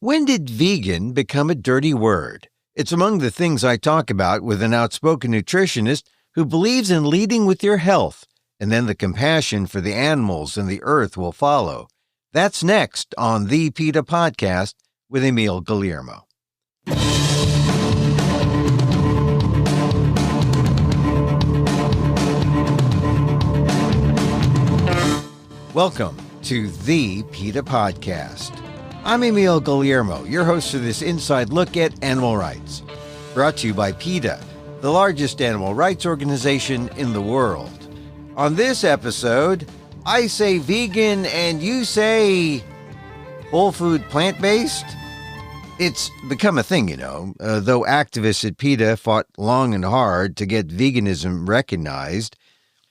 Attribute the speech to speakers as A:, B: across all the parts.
A: When did vegan become a dirty word? It's among the things I talk about with an outspoken nutritionist who believes in leading with your health, and then the compassion for the animals and the earth will follow. That's next on the PETA Podcast with Emil, Guillermo. Welcome to the PETA Podcast. I'm Emil, Guillermo, your host for this inside look at animal rights. Brought to you by PETA, the largest animal rights organization in the world. On this episode, I say vegan and you say whole food plant-based? It's become a thing, though activists at PETA fought long and hard to get veganism recognized.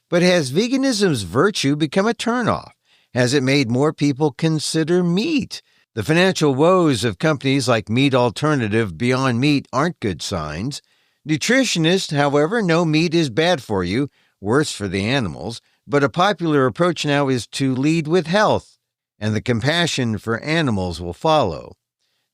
A: But has veganism's virtue become a turnoff? Has it made more people consider meat? The financial woes of companies like meat alternative Beyond Meat aren't good signs. Nutritionists, however, know meat is bad for you, worse for the animals, but a popular approach now is to lead with health, and the compassion for animals will follow.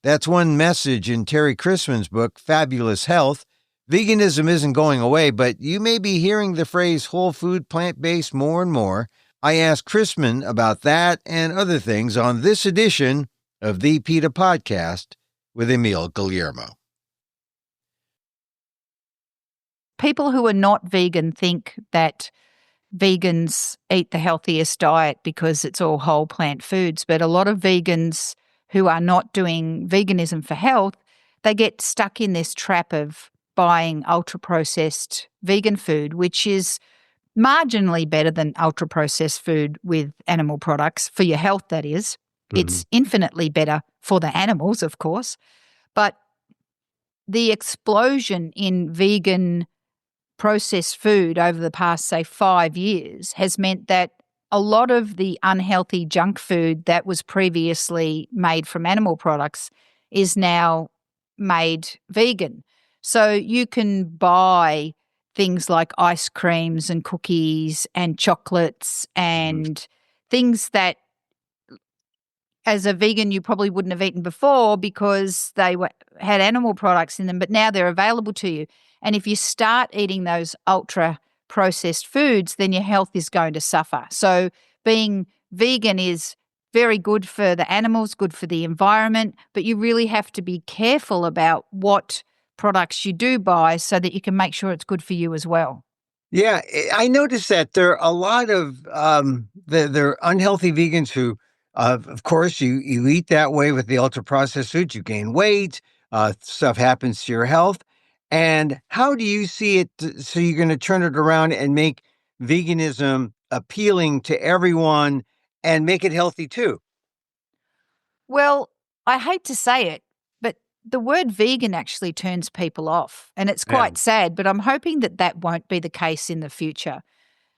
A: That's one message in Terri Chrisman's book, Fabulous Health. Veganism isn't going away, but you may be hearing the phrase whole food plant-based more and more. I asked Chrisman about that and other things on this edition of the PETA Podcast with Emil, Guillermo.
B: People who are not vegan think that vegans eat the healthiest diet because it's all whole plant foods, but a lot of vegans who are not doing veganism for health, they get stuck in this trap of buying ultra-processed vegan food, which is marginally better than ultra-processed food with animal products, for your health, that is. It's infinitely better for the animals, of course. But the explosion in vegan processed food over the past, say, 5 years has meant that a lot of the unhealthy junk food that was previously made from animal products is now made vegan. So you can buy things like ice creams and cookies and chocolates and things that as a vegan you probably wouldn't have eaten before because they had animal products in them, but now they're available to you. And if you start eating those ultra-processed foods, then your health is going to suffer. So being vegan is very good for the animals, good for the environment, but you really have to be careful about what products you do buy so that you can make sure it's good for you as well.
A: Yeah, I noticed that there are a lot of there are unhealthy vegans who, of course, you eat that way with the ultra-processed foods, you gain weight, stuff happens to your health. And how do you see it? So you're going to turn it around and make veganism appealing to everyone and make it healthy too?
B: Well, I hate to say it, but the word vegan actually turns people off, and it's quite sad, but I'm hoping that that won't be the case in the future.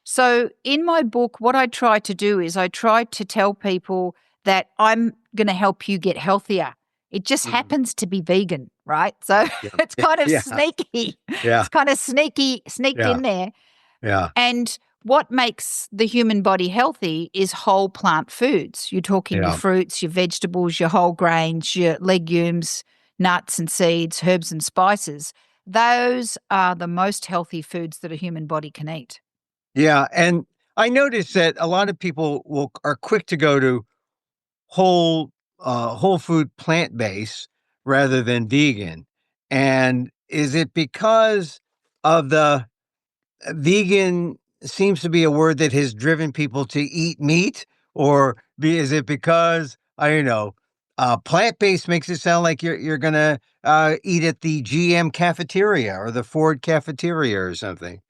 B: So in my book, what I try to do is I try to tell people that I'm going to help you get healthier. It just happens to be vegan, right? So it's kind of sneaky.
A: Yeah.
B: It's kind of sneaked in there.
A: Yeah.
B: And what makes the human body healthy is whole plant foods. You're talking your fruits, your vegetables, your whole grains, your legumes, nuts and seeds, herbs and spices. Those are the most healthy foods that a human body can eat.
A: Yeah, and I noticed that a lot of people are quick to go to whole food plant-based rather than vegan. And is it because of the vegan seems to be a word that has driven people to eat meat, or is it because I don't know? Plant-based makes it sound like you're gonna eat at the GM cafeteria or the Ford cafeteria or something.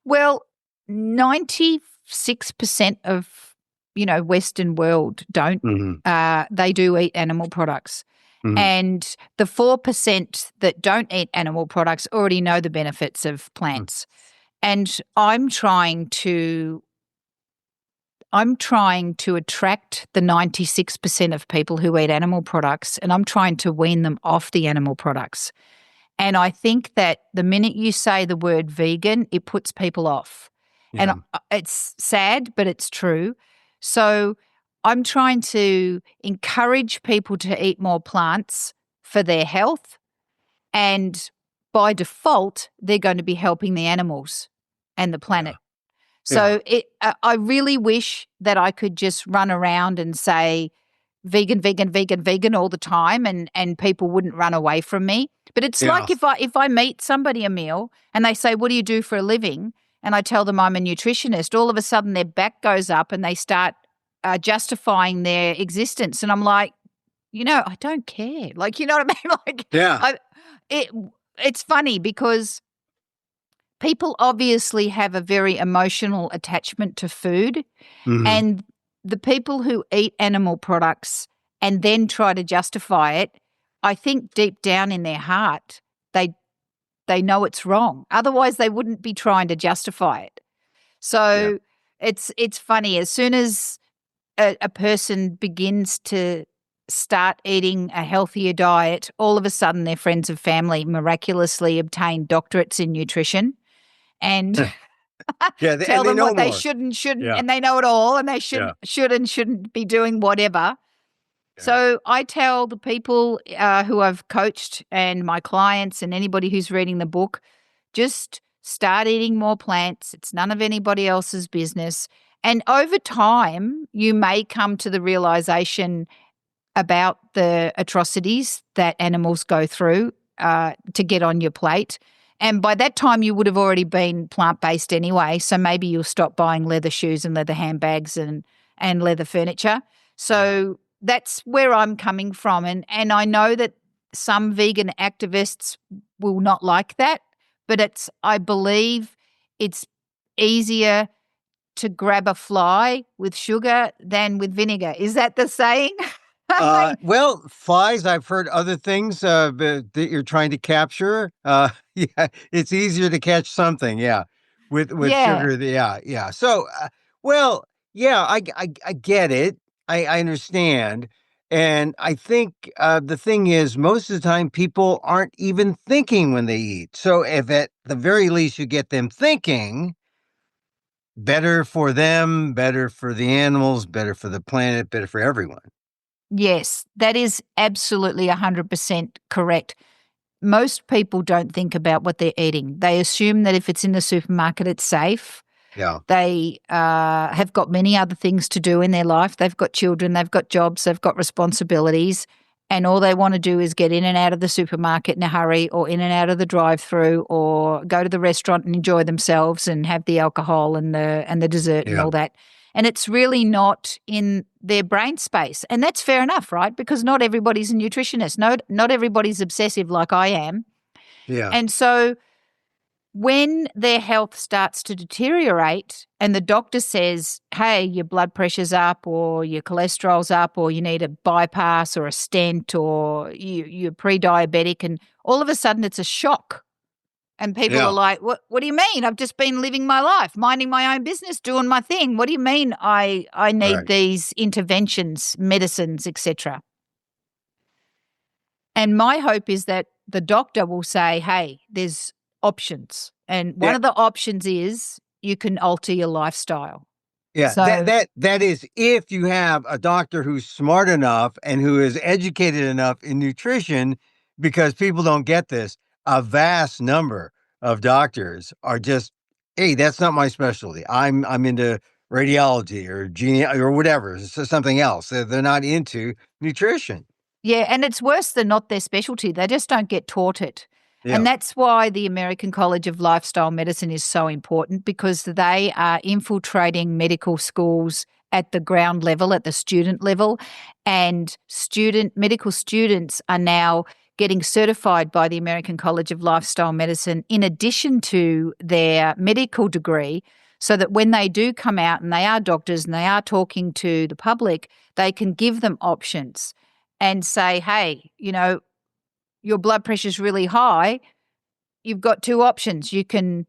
B: Well, 96% of, Western world don't. They do eat animal products. And the 4% that don't eat animal products already know the benefits of plants. And I'm trying to attract the 96% of people who eat animal products, and I'm trying to wean them off the animal products. And I think that the minute you say the word vegan, it puts people off. Yeah. And it's sad, but it's true. So I'm trying to encourage people to eat more plants for their health. And by default, they're going to be helping the animals and the planet.
A: Yeah.
B: So I really wish that I could just run around and say vegan, vegan, vegan, vegan all the time, and people wouldn't run away from me. But it's
A: Yeah.
B: like if I meet somebody, Emil, and they say, "What do you do for a living?" and I tell them I'm a nutritionist, all of a sudden their back goes up and they start justifying their existence, and I'm like, I don't care. Like, you know what I mean? Like,
A: Yeah.
B: it it's funny because people obviously have a very emotional attachment to food,
A: Mhm.
B: and the people who eat animal products and then try to justify it, I think deep down in their heart, they know it's wrong. Otherwise, they wouldn't be trying to justify it.
A: Yeah.
B: So it's funny. As soon as a person begins to start eating a healthier diet, all of a sudden their friends and family miraculously obtain doctorates in nutrition and
A: Yeah,
B: tell
A: and they
B: them
A: know
B: what they
A: more.
B: should and shouldn't,
A: Yeah.
B: and they know it all, and they
A: Yeah.
B: should and shouldn't be doing whatever.
A: Yeah.
B: So I tell the people who I've coached and my clients and anybody who's reading the book, just start eating more plants. It's none of anybody else's business. And over time, you may come to the realization about the atrocities that animals go through to get on your plate. And by that time, you would have already been plant-based anyway. So maybe you'll stop buying leather shoes and leather handbags and leather furniture. So that's where I'm coming from. And I know that some vegan activists will not like that, but I believe it's easier to grab a fly with sugar than with vinegar. Is that the saying?
A: Well, flies, I've heard other things that you're trying to capture. Yeah, it's easier to catch something, yeah, with
B: Yeah.
A: sugar. Yeah, yeah. So, well, yeah, I get it. I understand. And I think the thing is, most of the time, people aren't even thinking when they eat. So, if at the very least you get them thinking, better for them, better for the animals, better for the planet, better for everyone.
B: Yes, that is absolutely 100% correct. Most people don't think about what they're eating. They assume that if it's in the supermarket, it's safe.
A: Yeah.
B: They have got many other things to do in their life. They've got children, they've got jobs, they've got responsibilities, and all they want to do is get in and out of the supermarket in a hurry, or in and out of the drive-through, or go to the restaurant and enjoy themselves and have the alcohol and the dessert and
A: Yeah.
B: all that. And it's really not in their brain space. And that's fair enough, right? Because not everybody's a nutritionist. Not everybody's obsessive like I am.
A: Yeah.
B: And so when their health starts to deteriorate and the doctor says, hey, your blood pressure's up or your cholesterol's up or you need a bypass or a stent or you're pre-diabetic, and all of a sudden it's a shock. And people are like, what do you mean? I've just been living my life, minding my own business, doing my thing. What do you mean I need
A: Right.
B: these interventions, medicines, etc.? And my hope is that the doctor will say, hey, there's options. And one
A: Yeah.
B: of the options is you can alter your lifestyle.
A: Yeah.
B: So,
A: That is if you have a doctor who's smart enough and who is educated enough in nutrition, because people don't get this. A vast number of doctors are just, hey, that's not my specialty. I'm into radiology or or whatever, something else. They're not into nutrition.
B: yeah, and it's worse than not their specialty. They just don't get taught it.
A: Yeah.
B: And that's why the American College of Lifestyle Medicine is so important, because they are infiltrating medical schools at the ground level, at the student level. And medical students are now getting certified by the American College of Lifestyle Medicine in addition to their medical degree, so that when they do come out and they are doctors and they are talking to the public, they can give them options and say, hey, your blood pressure's really high. You've got two options. You can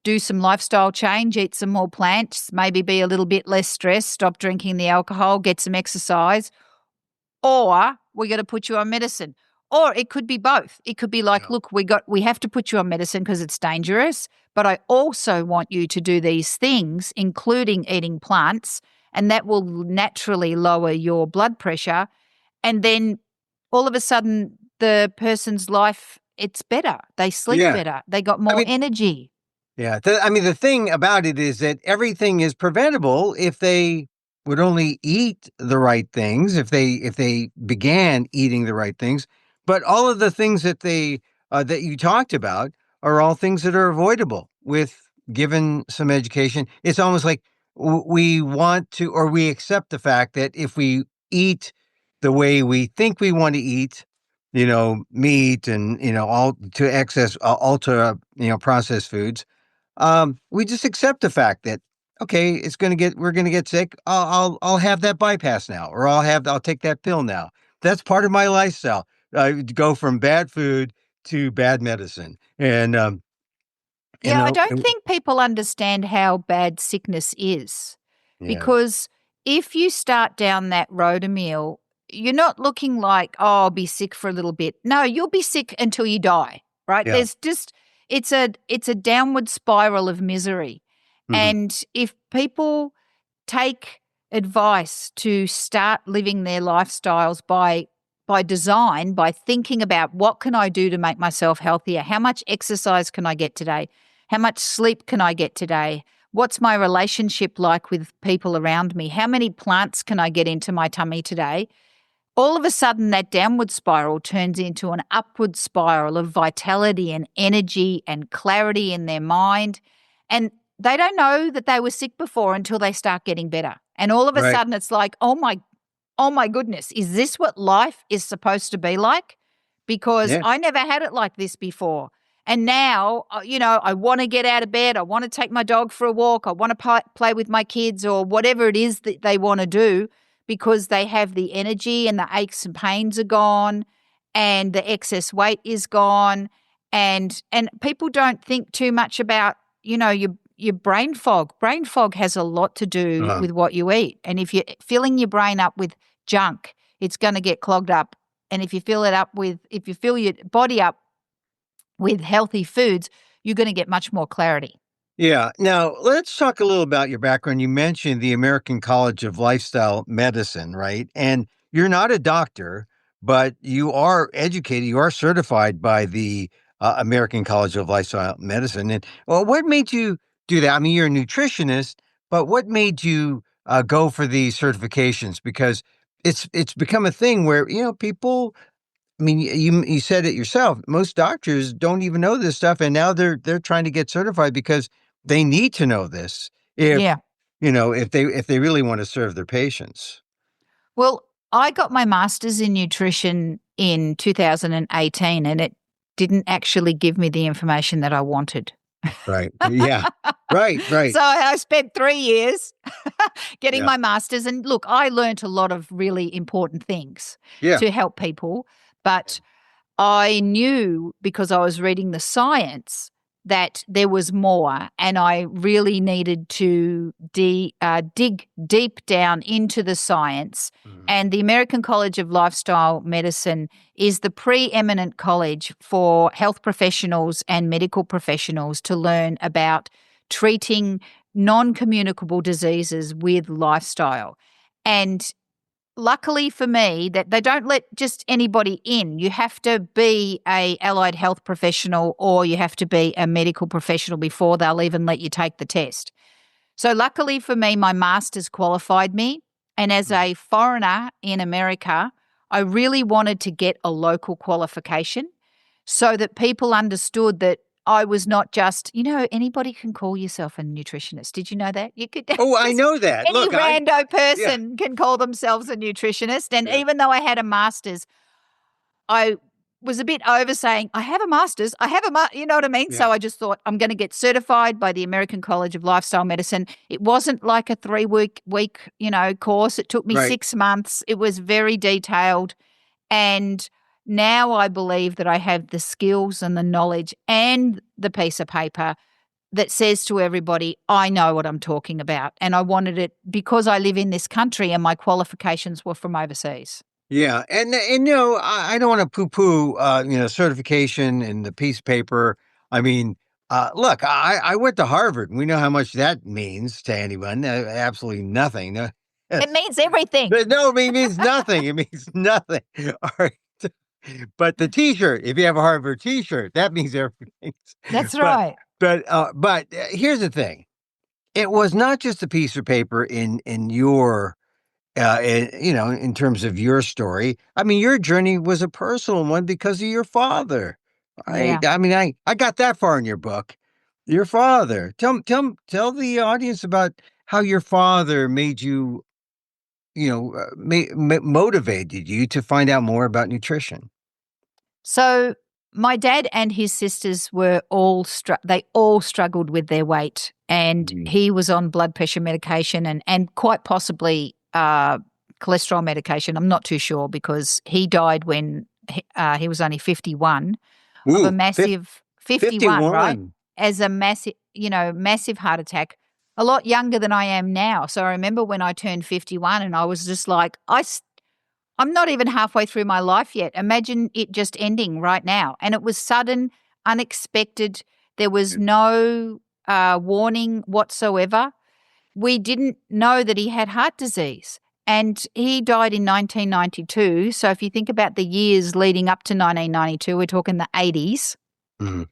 B: do some lifestyle change, eat some more plants, maybe be a little bit less stressed, stop drinking the alcohol, get some exercise, or we got to put you on medicine. Or it could be both. It could be like,
A: Yeah.
B: look, we have to put you on medicine because it's dangerous, but I also want you to do these things, including eating plants, and that will naturally lower your blood pressure. And then all of a sudden, the person's life, it's better. They sleep better. They got more energy.
A: Yeah. The thing about it is that everything is preventable if they would only eat the right things, if they began eating the right things. But all of the things that that you talked about are all things that are avoidable with given some education. It's almost like we want to, or we accept the fact that if we eat the way we think we want to eat, meat and, all to excess, ultra, processed foods, we just accept the fact that, okay, we're going to get sick. I'll have that bypass now, or I'll take that pill now. That's part of my lifestyle. Go from bad food to bad medicine. And,
B: I don't think people understand how bad sickness is, because if you start down that road, Emil, you're not looking like, oh, I'll be sick for a little bit. No, you'll be sick until you die, right?
A: Yeah.
B: It's a downward spiral of misery. Mm-hmm. And if people take advice to start living their lifestyles by design, by thinking about what can I do to make myself healthier? How much exercise can I get today? How much sleep can I get today? What's my relationship like with people around me? How many plants can I get into my tummy today? All of a sudden, that downward spiral turns into an upward spiral of vitality and energy and clarity in their mind. And they don't know that they were sick before until they start getting better. And all of a sudden, it's like, oh my goodness, is this what life is supposed to be like? Because I never had it like this before. And now, I want to get out of bed. I want to take my dog for a walk. I want to play with my kids, or whatever it is that they want to do, because they have the energy and the aches and pains are gone and the excess weight is gone. And people don't think too much about, your brain fog. Brain fog has a lot to do with what you eat. And if you're filling your brain up with junk, it's going to get clogged up. And if you fill your body up with healthy foods, you're going to get much more clarity.
A: Yeah. Now, let's talk a little about your background. You mentioned the American College of Lifestyle Medicine, right? And you're not a doctor, but you are educated, you are certified by the American College of Lifestyle Medicine. And what made you do that? You're a nutritionist, but what made you go for these certifications? Because it's become a thing where, people, you said it yourself. Most doctors don't even know this stuff, and now they're trying to get certified because they need to know this if they really want to serve their patients.
B: Well, I got my master's in nutrition in 2018, and it didn't actually give me the information that I wanted.
A: Right. Yeah. Right.
B: So I spent 3 years getting my master's, and look, I learned a lot of really important things to help people, but I knew, because I was reading the science, that there was more, and I really needed to dig deep down into the science. And the American College of Lifestyle Medicine is the preeminent college for health professionals and medical professionals to learn about treating non-communicable diseases with lifestyle. And luckily for me, that they don't let just anybody in. You have to be a allied health professional, or you have to be a medical professional before they'll even let you take the test. So luckily for me, my master's qualified me. And as a foreigner in America, I really wanted to get a local qualification so that people understood that I was not just, anybody can call yourself a nutritionist. Did you know that? You could.
A: Oh, I know that.
B: Any rando person can call themselves a nutritionist. And even though I had a master's, I was a bit over saying, I have a master's, you know what I mean? Yeah. So I just thought, I'm going to get certified by the American College of Lifestyle Medicine. It wasn't like a 3-week course. It took me 6 months. It was very detailed. And now I believe that I have the skills and the knowledge and the piece of paper that says to everybody, I know what I'm talking about. And I wanted it because I live in this country and my qualifications were from overseas.
A: Yeah. And I don't want to poo-poo, certification and the piece of paper. Look, I went to Harvard. We know how much that means to anyone. Absolutely nothing.
B: It means everything.
A: But no, it means nothing. It means nothing. All right. But the T-shirt, if you have a Harvard T-shirt, that means everything.
B: That's
A: But
B: right.
A: but here's the thing: it was not just a piece of paper in your, in terms of your story. I mean, your journey was a personal one because of your father. Right?
B: Yeah.
A: I mean, I got that far in your book. Your father. Tell the audience about how your father made you, motivated you to find out more about nutrition.
B: So my dad and his sisters were they all struggled with their weight, and he was on blood pressure medication and quite possibly cholesterol medication. I'm not too sure because he died when he was only 51 of a massive 51, right? As a massive heart attack, a lot younger than I am now. So I remember when I turned 51 and I was just like, I'm not even halfway through my life yet. Imagine it just ending right now. And it was sudden, unexpected. There was no warning whatsoever. We didn't know that he had heart disease. And he died in 1992. So if you think about the years leading up to 1992, we're talking the 80s.
A: Mm-hmm.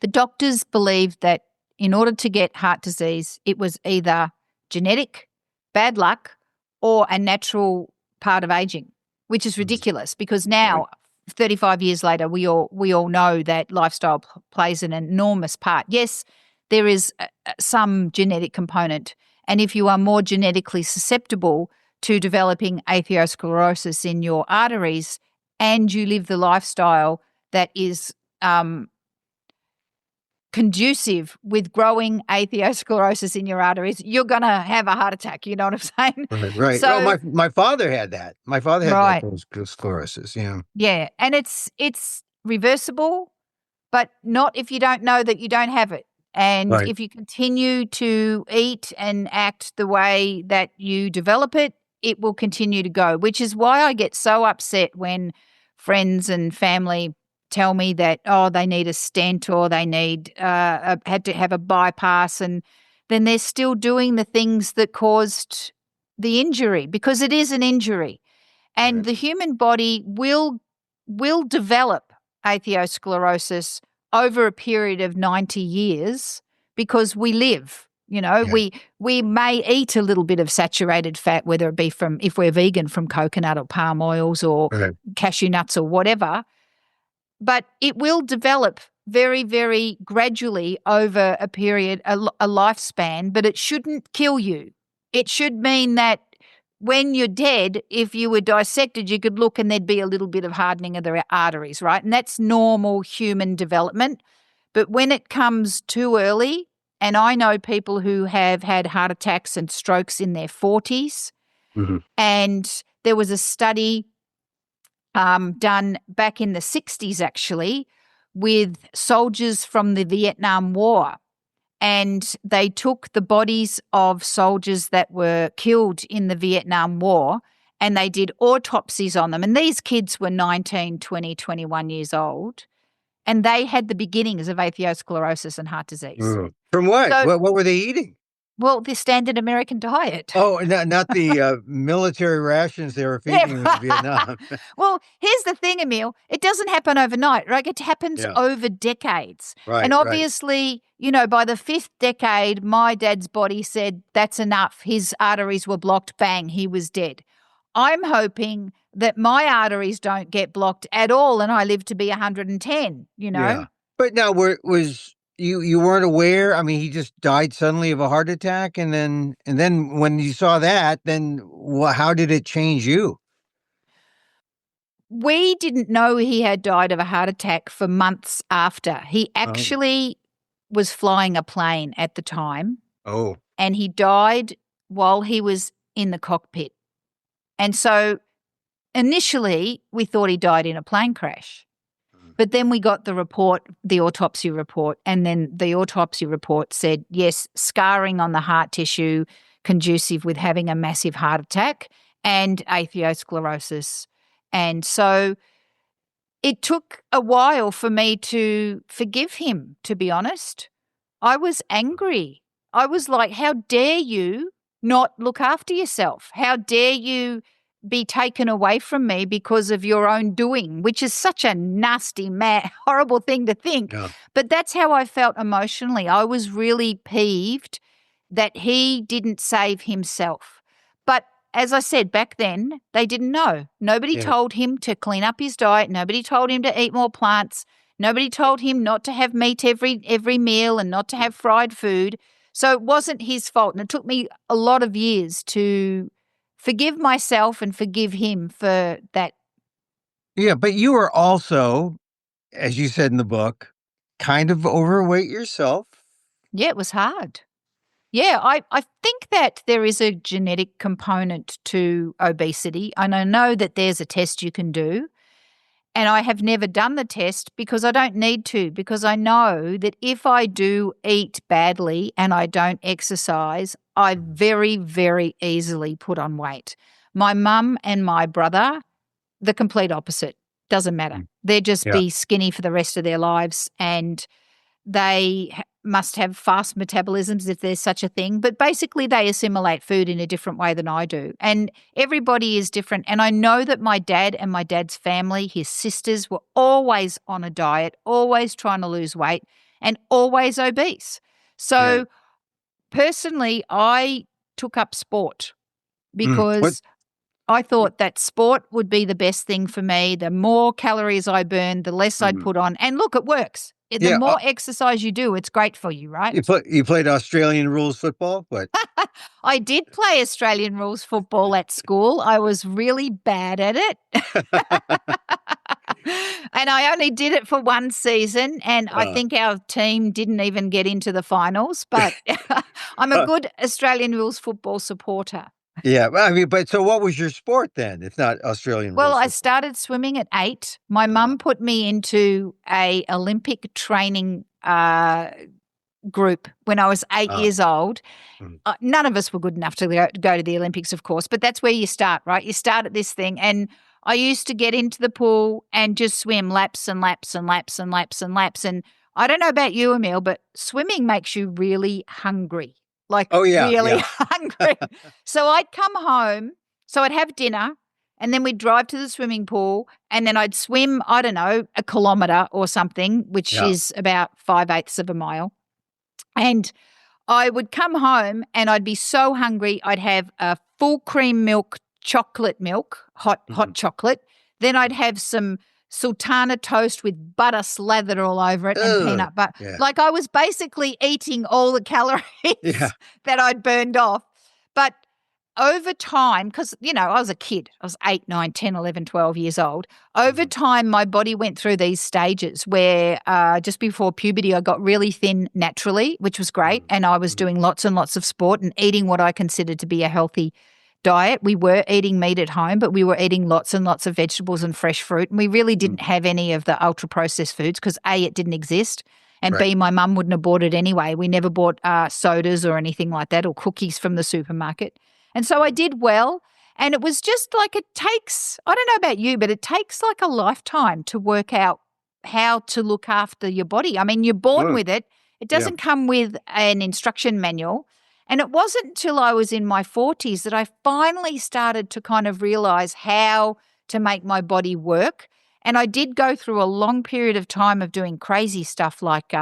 B: The doctors believed that in order to get heart disease, it was either genetic, bad luck, or a natural part of aging, which is ridiculous because now, 35 years later, we all know that lifestyle plays an enormous part. Yes, there is some genetic component, and if you are more genetically susceptible to developing atherosclerosis in your arteries and you live the lifestyle that is conducive with growing atherosclerosis in your arteries, you're going to have a heart attack. You know what I'm saying?
A: Right. So, my father had that. My father had atherosclerosis. Yeah.
B: Yeah. And it's reversible, but not if you don't know that you don't have it. And if you continue to eat and act the way that you develop it, it will continue to go, which is why I get so upset when friends and family tell me that, they need a stent or they had to have a bypass, and then they're still doing the things that caused the injury, because it is an injury. And the human body will develop atherosclerosis over a period of 90 years because we live. We may eat a little bit of saturated fat, whether it be if we're vegan, from coconut or palm oils or cashew nuts or whatever, but it will develop very, very gradually over a period, a lifespan, but it shouldn't kill you. It should mean that when you're dead, if you were dissected, you could look and there'd be a little bit of hardening of the arteries, right? And that's normal human development. But when it comes too early, and I know people who have had heart attacks and strokes in their 40s, and there was a study done back in the 60s, actually, with soldiers from the Vietnam War. And they took the bodies of soldiers that were killed in the Vietnam War and they did autopsies on them. And these kids were 19, 20, 21 years old. And they had the beginnings of atherosclerosis and heart disease.
A: From what? So, what were they eating?
B: Well, the standard American diet.
A: Oh, not the military rations they were feeding in Vietnam.
B: Well, here's the thing, Emil. It doesn't happen overnight, right? It happens over decades.
A: Right,
B: and obviously, by the 5th decade, my dad's body said, that's enough. His arteries were blocked. Bang, he was dead. I'm hoping that my arteries don't get blocked at all and I live to be 110,
A: Yeah. But now, you weren't aware? I mean, he just died suddenly of a heart attack, and then when you saw that, then how did it change you?
B: We didn't know he had died of a heart attack for months after. He actually was flying a plane at the time.
A: Oh.
B: And he died while he was in the cockpit. And so initially we thought he died in a plane crash. But then we got the autopsy report, and then the autopsy report said, yes, scarring on the heart tissue conducive with having a massive heart attack and atherosclerosis. And so it took a while for me to forgive him, to be honest. I was angry. I was like, how dare you not look after yourself? How dare you be taken away from me because of your own doing, which is such a nasty, mad, horrible thing to think.
A: Yeah.
B: But that's how I felt emotionally. I was really peeved that he didn't save himself. But as I said, back then, they didn't know. Nobody told him to clean up his diet. Nobody told him to eat more plants. Nobody told him not to have meat every meal and not to have fried food. So it wasn't his fault. And it took me a lot of years to forgive myself and forgive him for that.
A: Yeah, but you were also, as you said in the book, kind of overweight yourself.
B: Yeah, it was hard. Yeah, I think that there is a genetic component to obesity, and I know that there's a test you can do. And I have never done the test because I don't need to, because I know that if I do eat badly and I don't exercise, I very, very easily put on weight. My mum and my brother, the complete opposite. Doesn't matter. They'll just be skinny for the rest of their lives, and they must have fast metabolisms if there's such a thing. But basically, they assimilate food in a different way than I do. And everybody is different. And I know that my dad and my dad's family, his sisters, were always on a diet, always trying to lose weight, and always obese. So personally, I took up sport because I thought that sport would be the best thing for me. The more calories I burned, the less I'd put on. And look, it works. The more exercise you do, it's great for you, right?
A: You played Australian rules football? What?
B: I did play Australian rules football at school. I was really bad at it. And I only did it for one season, and I think our team didn't even get into the finals. But I'm a good Australian rules football supporter.
A: Yeah, I mean, but so what was your sport then, if not Australian
B: Well,
A: rules?
B: I started swimming at 8. My mum put me into a Olympic training group when I was 8 years old. None of us were good enough to go to the Olympics, of course, but that's where you start, right? You start at this thing. And I used to get into the pool and just swim laps and laps and laps and laps and laps. And I don't know about you, Emil, but swimming makes you really hungry. Really hungry. So I'd come home, so I'd have dinner, and then we'd drive to the swimming pool, and then I'd swim, I don't know, a kilometre or something, which is about 5/8 of a mile. And I would come home and I'd be so hungry, I'd have a full cream milk, chocolate milk, hot chocolate. Then I'd have some sultana toast with butter slathered all over it and peanut butter.
A: Yeah.
B: Like I was basically eating all the calories that I'd burned off. But over time, because, I was a kid. I was 8, 9, 10, 11, 12 years old. Over time, my body went through these stages where just before puberty, I got really thin naturally, which was great. And I was doing lots and lots of sport and eating what I considered to be a healthy diet. We were eating meat at home, but we were eating lots and lots of vegetables and fresh fruit. And we really didn't have any of the ultra-processed foods because, A, it didn't exist, and B, my mum wouldn't have bought it anyway. We never bought sodas or anything like that or cookies from the supermarket. And so I did well, and it was just like it takes, I don't know about you, but it takes like a lifetime to work out how to look after your body. I mean, you're born with it. It doesn't come with an instruction manual. And it wasn't until I was in my 40s that I finally started to kind of realize how to make my body work. And I did go through a long period of time of doing crazy stuff like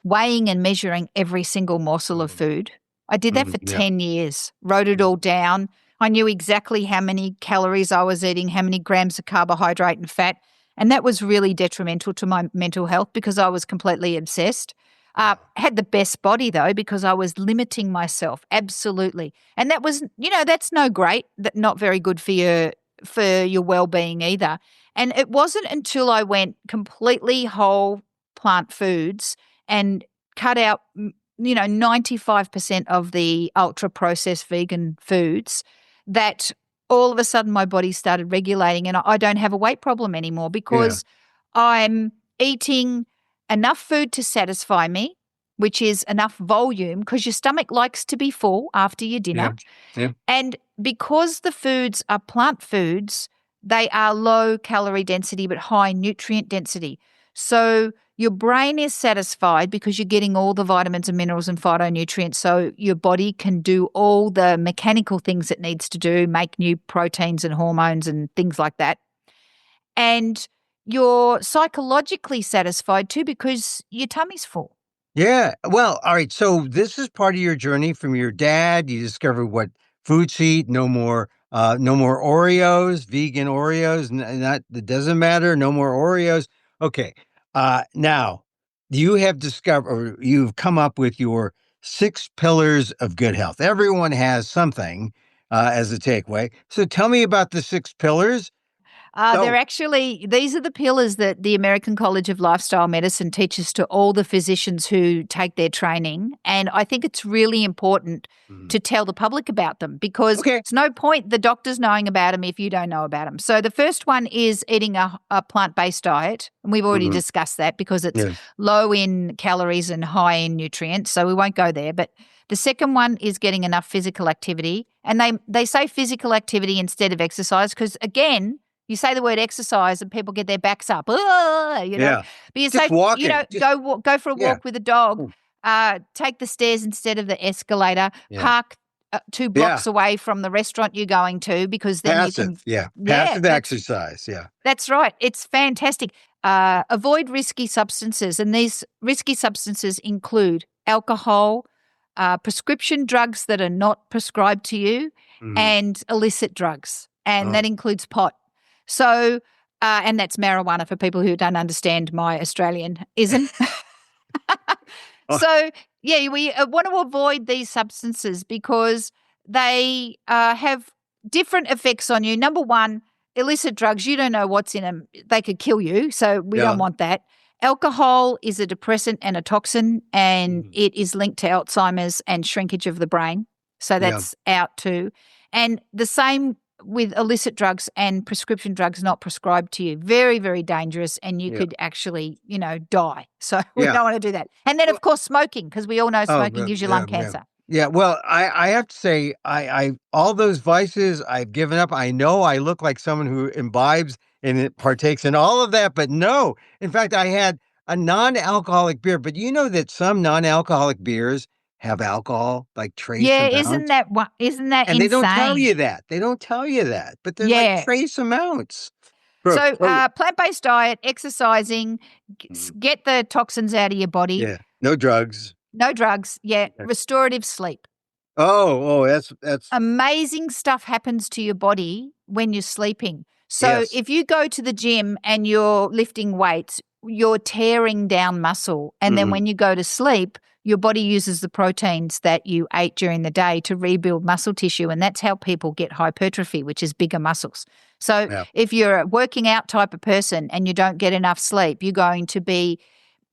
B: weighing and measuring every single morsel of food. I did that for 10 years, wrote it all down. I knew exactly how many calories I was eating, how many grams of carbohydrate and fat. And that was really detrimental to my mental health because I was completely obsessed. Had the best body, though, because I was limiting myself, absolutely. And that was, that's no great, not very good for your well-being either. And it wasn't until I went completely whole plant foods and cut out 95% of the ultra-processed vegan foods that all of a sudden my body started regulating, and I don't have a weight problem anymore because I'm eating enough food to satisfy me, which is enough volume because your stomach likes to be full after your dinner.
A: Yeah.
B: And because the foods are plant foods, they are low calorie density but high nutrient density. So your brain is satisfied because you're getting all the vitamins and minerals and phytonutrients, so your body can do all the mechanical things it needs to do, make new proteins and hormones and things like that. And you're psychologically satisfied too because your tummy's full.
A: Yeah. Well, all right. So this is part of your journey from your dad. You discovered what foods to eat. No more Oreos, vegan Oreos. That doesn't matter. No more Oreos. Okay. Now you have discovered, or you've come up with your 6 pillars of good health. Everyone has something as a takeaway. So tell me about the 6 pillars.
B: These are the pillars that the American College of Lifestyle Medicine teaches to all the physicians who take their training. And I think it's really important to tell the public about them because it's no point the doctors knowing about them if you don't know about them. So the first one is eating a plant-based diet. And we've already discussed that because it's low in calories and high in nutrients. So we won't go there. But the second one is getting enough physical activity. And they say physical activity instead of exercise because, again, you say the word exercise and people get their backs up, you know.
A: Yeah.
B: But you
A: Just
B: say,
A: walking.
B: Go for a walk with a dog, take the stairs instead of the escalator, park 2 blocks away from the restaurant you're going to because then
A: Passive,
B: you can.
A: Passive exercise,
B: That's right. It's fantastic. Avoid risky substances, and these risky substances include alcohol, prescription drugs that are not prescribed to you, and illicit drugs, and that includes pot. So, and that's marijuana for people who don't understand my Australianism. So, we want to avoid these substances because they have different effects on you. Number one, illicit drugs, you don't know what's in them. They could kill you, so we don't want that. Alcohol is a depressant and a toxin, and it is linked to Alzheimer's and shrinkage of the brain. So that's out too. And the same with illicit drugs and prescription drugs not prescribed to you. Very, very dangerous, and you could actually, die. So we don't want to do that. And then, of course, smoking, because we all know smoking gives you lung cancer.
A: Yeah, well, I have to say, I all those vices I've given up. I know I look like someone who imbibes and it partakes in all of that, but no. In fact, I had a non-alcoholic beer, but you know that some non-alcoholic beers have alcohol, like trace amounts.
B: Isn't that
A: and
B: insane?
A: They don't tell you that. They don't tell you that, but they're like trace amounts.
B: So plant-based diet, exercising, get the toxins out of your body.
A: Yeah, no drugs.
B: No drugs. Yeah, restorative sleep.
A: Oh, that's
B: amazing stuff happens to your body when you're sleeping. So if you go to the gym and you're lifting weights, you're tearing down muscle. And then when you go to sleep, your body uses the proteins that you ate during the day to rebuild muscle tissue. And that's how people get hypertrophy, which is bigger muscles. So if you're a working out type of person and you don't get enough sleep, you're going to be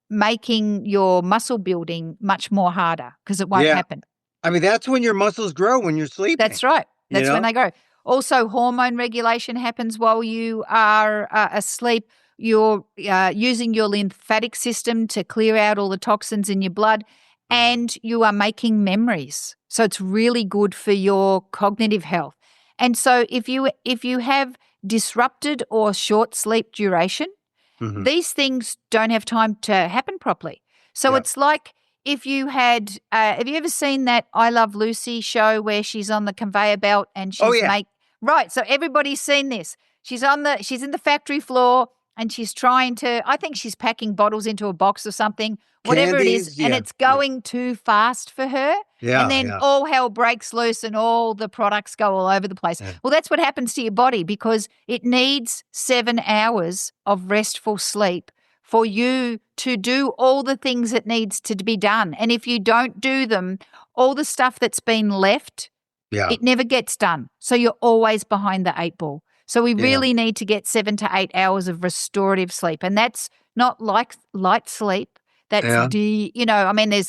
B: making your muscle building much more harder because it won't happen.
A: I mean, that's when your muscles grow, when you're sleeping.
B: That's right. That's when they grow. Also, hormone regulation happens while you are asleep. You're using your lymphatic system to clear out all the toxins in your blood, and you are making memories. So it's really good for your cognitive health. And so if you have disrupted or short sleep duration, these things don't have time to happen properly. So it's like if you had have you ever seen that I Love Lucy show where she's on the conveyor belt and she's right, so everybody's seen this. She's in the factory floor and she's trying to, I think she's packing bottles into a box or something, whatever
A: Candies,
B: it is, and it's going too fast for her. And then all hell breaks loose and all the products go all over the place. Well, that's what happens to your body because it needs 7 hours of restful sleep for you to do all the things it needs to be done. And if you don't do them, all the stuff that's been left, it never gets done. So you're always behind the 8 ball. So we really need to get 7 to 8 hours of restorative sleep. And that's not like light sleep. That's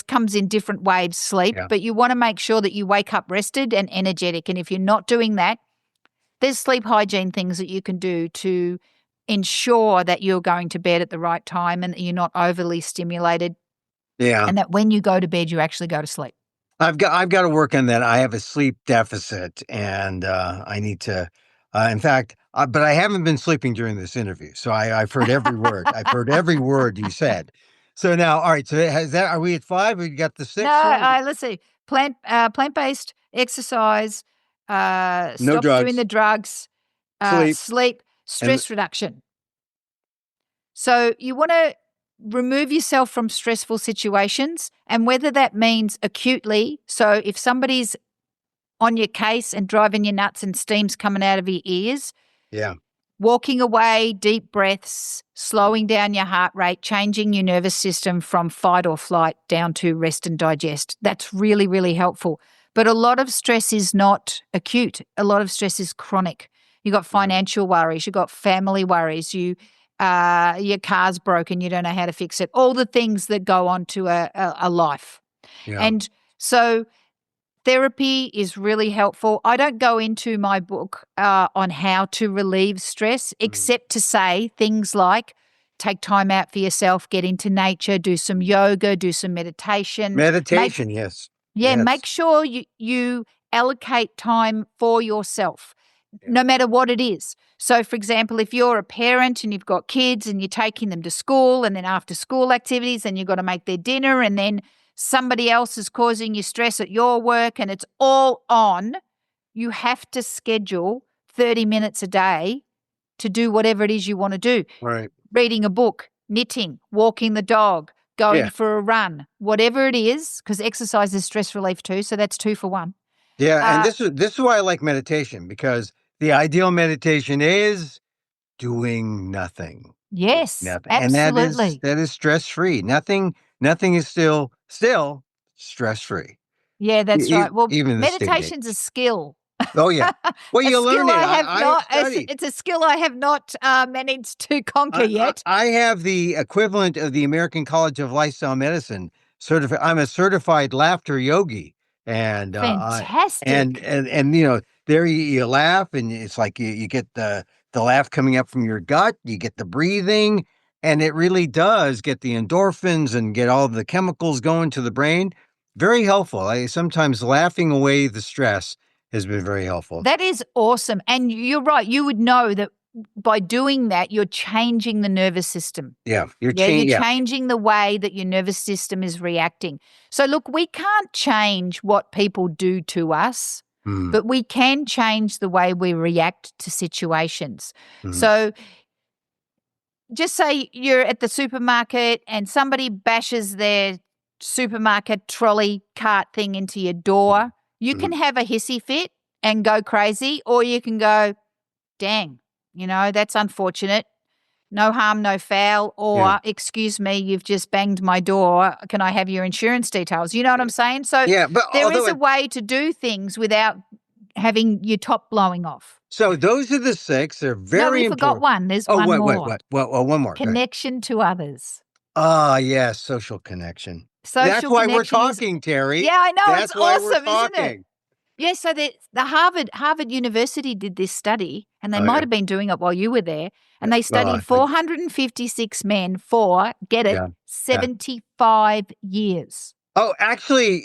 B: comes in different waves sleep, but you want to make sure that you wake up rested and energetic. And if you're not doing that, there's sleep hygiene things that you can do to ensure that you're going to bed at the right time and that you're not overly stimulated. Yeah. And that when you go to bed, you actually go to sleep.
A: I've got to work on that. I have a sleep deficit and I need to, in fact, But I haven't been sleeping during this interview, so I've heard every word. I've heard every word you said. So now, all right. So are we at 5? We got the 6th one?
B: Let's see. Plant-based exercise,
A: No
B: stop doing
A: drugs,
B: the drugs,
A: sleep,
B: sleep,
A: and
B: stress reduction. So you want to remove yourself from stressful situations, and whether that means acutely. So if somebody's on your case and driving you nuts and steam's coming out of your ears,
A: yeah,
B: walking away, deep breaths, slowing down your heart rate, changing your nervous system from fight or flight down to rest and digest. That's really, really helpful. But a lot of stress is not acute. A lot of stress is chronic. You got financial worries. You got family worries. Your car's broken. You don't know how to fix it. All the things that go on to a life.
A: yeah.
B: And so therapy is really helpful. I don't go into my book on how to relieve stress, except to say things like take time out for yourself, get into nature, do some yoga, do some meditation.
A: Meditation, yes.
B: Make sure you allocate time for yourself, no matter what it is. So, for example, if you're a parent and you've got kids and you're taking them to school and then after school activities and you've got to make their dinner and then somebody else is causing you stress at your work and it's all on, you have to schedule 30 minutes a day to do whatever it is you want to do.
A: Right.
B: Reading a book, knitting, walking the dog, going for a run, whatever it is, because exercise is stress relief too, so that's 2 for 1.
A: Yeah, and this is why I like meditation, because the ideal meditation is doing nothing.
B: Yes,
A: Nothing.
B: absolutely.
A: And that is stress-free. Nothing is still stress-free.
B: Yeah, that's right. Well,
A: Even in this day and age.
B: meditation's a skill.
A: Oh yeah. Well, you learn it. I studied.
B: It's a skill I have not managed to conquer yet.
A: I have the equivalent of the American College of Lifestyle Medicine certificate. I'm a certified laughter yogi, and
B: Fantastic.
A: and you know, there you laugh, and it's like you get the laugh coming up from your gut. You get the breathing, and it really does get the endorphins and get all the chemicals going to the brain. Very helpful. Sometimes laughing away the stress has been very helpful.
B: That is awesome. And you're right. You would know that by doing that, you're changing the nervous system.
A: Yeah.
B: You're changing the way that your nervous system is reacting. So, look, we can't change what people do to us, but we can change the way we react to situations. So, just say you're at the supermarket and somebody bashes their supermarket trolley cart thing into your door. You can have a hissy fit and go crazy, or you can go, dang, that's unfortunate. No harm, no foul. Or, excuse me, you've just banged my door. Can I have your insurance details? You know what I'm saying? So
A: but
B: there is a way to do things without having your top blowing off.
A: So those are the 6. They're very important.
B: No, we forgot one. There's one more.
A: What? Well, one more.
B: Connection to others.
A: Ah, yes, social connection. That's why we're talking, Terri.
B: Yeah, I know.
A: That's
B: it's awesome,
A: isn't
B: it? Yeah, so the Harvard University did this study, and they might have been doing it while you were there, and they studied 456 men for, get it, 75 years.
A: Oh, actually,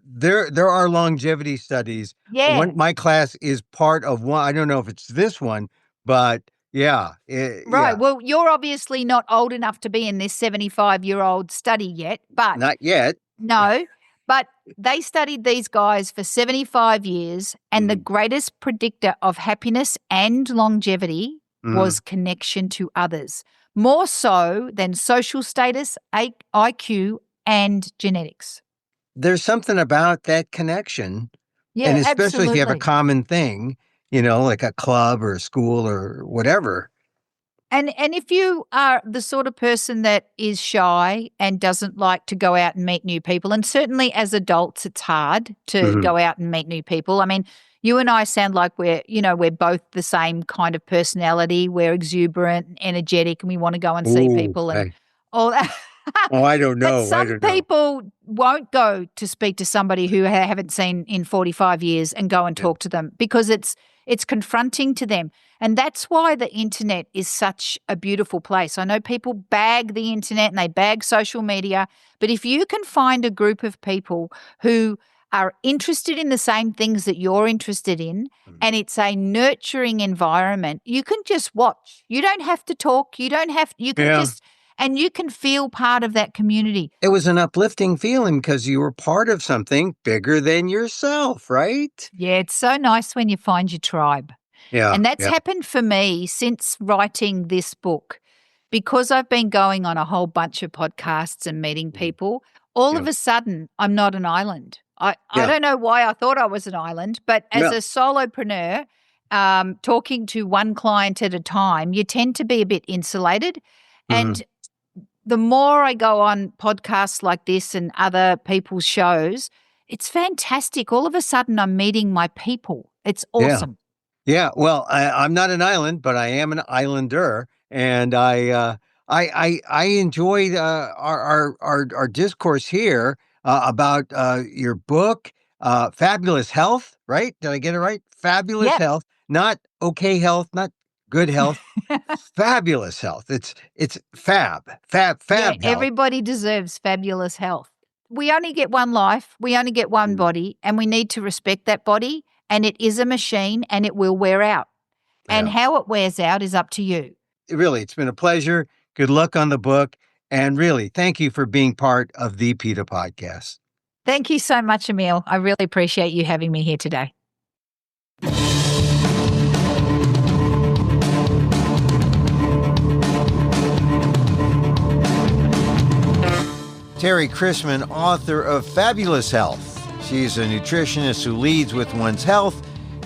A: there are longevity studies.
B: Yeah.
A: My class is part of one. I don't know if it's this one, but yeah.
B: Right.
A: Yeah.
B: Well, you're obviously not old enough to be in this 75-year-old study yet, but
A: not yet.
B: No, but they studied these guys for 75 years, and the greatest predictor of happiness and longevity was connection to others, more so than social status, IQ, and genetics.
A: There's something about that connection.
B: Yeah,
A: and especially
B: absolutely.
A: if you have a common thing, like a club or a school or whatever.
B: And if you are the sort of person that is shy and doesn't like to go out and meet new people, and certainly as adults it's hard to go out and meet new people. I mean, you and I sound like we're both the same kind of personality. We're exuberant and energetic, and we want to go and see people and all that.
A: Oh, I don't know.
B: But some people won't go to speak to somebody who haven't seen in 45 years and go and talk to them because it's confronting to them. And that's why the internet is such a beautiful place. I know people bag the internet and they bag social media, but if you can find a group of people who are interested in the same things that you're interested in, and it's a nurturing environment, you can just watch. You don't have to talk. You can just, and you can feel part of that community.
A: It was an uplifting feeling because you were part of something bigger than yourself, right?
B: Yeah, it's so nice when you find your tribe.
A: Yeah.
B: And that's happened for me since writing this book. Because I've been going on a whole bunch of podcasts and meeting people, all of a sudden I'm not an island. I don't know why I thought I was an island, but as a solopreneur, talking to one client at a time, you tend to be a bit insulated. And the more I go on podcasts like this and other people's shows, it's fantastic. All of a sudden I'm meeting my people. It's awesome.
A: Yeah. Well, I'm not an island, but I am an islander. And I enjoyed our discourse here about your book, Fabulous Health, right? Did I get it right? Fabulous Health, not okay health, not good health. Fabulous health. It's fab health.
B: Everybody deserves fabulous health. We only get one life, we only get one body, and we need to respect that body. And it is a machine, and it will wear out. And how it wears out is up to you.
A: Really, it's been a pleasure. Good luck on the book. And really, thank you for being part of the PETA Podcast.
B: Thank you so much, Emil. I really appreciate you having me here today.
A: Terri Chrisman, author of Fabulous Health. She's a nutritionist who leads with one's health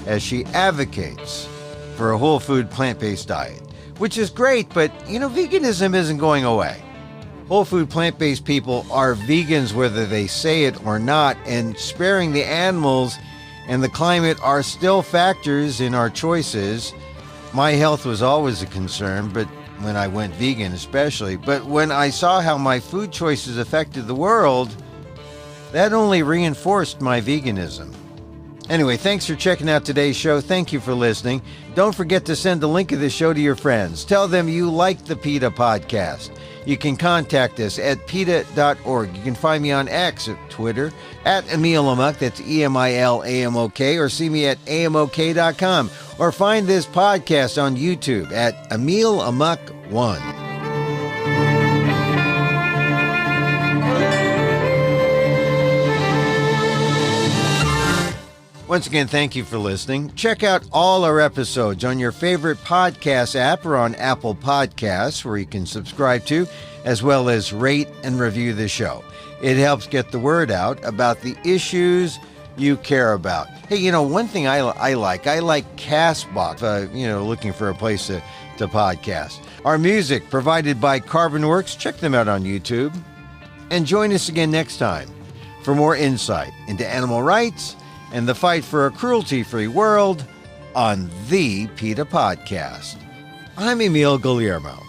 A: as she advocates for a whole food, plant-based diet, which is great, but, veganism isn't going away. Whole food, plant-based people are vegans whether they say it or not, and sparing the animals and the climate are still factors in our choices. My health was always a concern, but when I went vegan especially, but when I saw how my food choices affected the world, that only reinforced my veganism. Anyway, thanks for checking out today's show. Thank you for listening. Don't forget to send a link of this show to your friends. Tell them you like the PETA Podcast. You can contact us at PETA.org. You can find me on X, at Twitter, at Emil Amok, that's EMILAMOK, or see me at AMOK.com. Or find this podcast on YouTube at Emil Amok 1. Once again, thank you for listening. Check out all our episodes on your favorite podcast app or on Apple Podcasts, where you can subscribe to, as well as rate and review the show. It helps get the word out about the issues you care about. Hey, one thing I like CastBox, looking for a place to podcast. Our music provided by Carbonworks. Check them out on YouTube. And join us again next time for more insight into animal rights and the fight for a cruelty-free world on the PETA Podcast. I'm Emil Guillermo.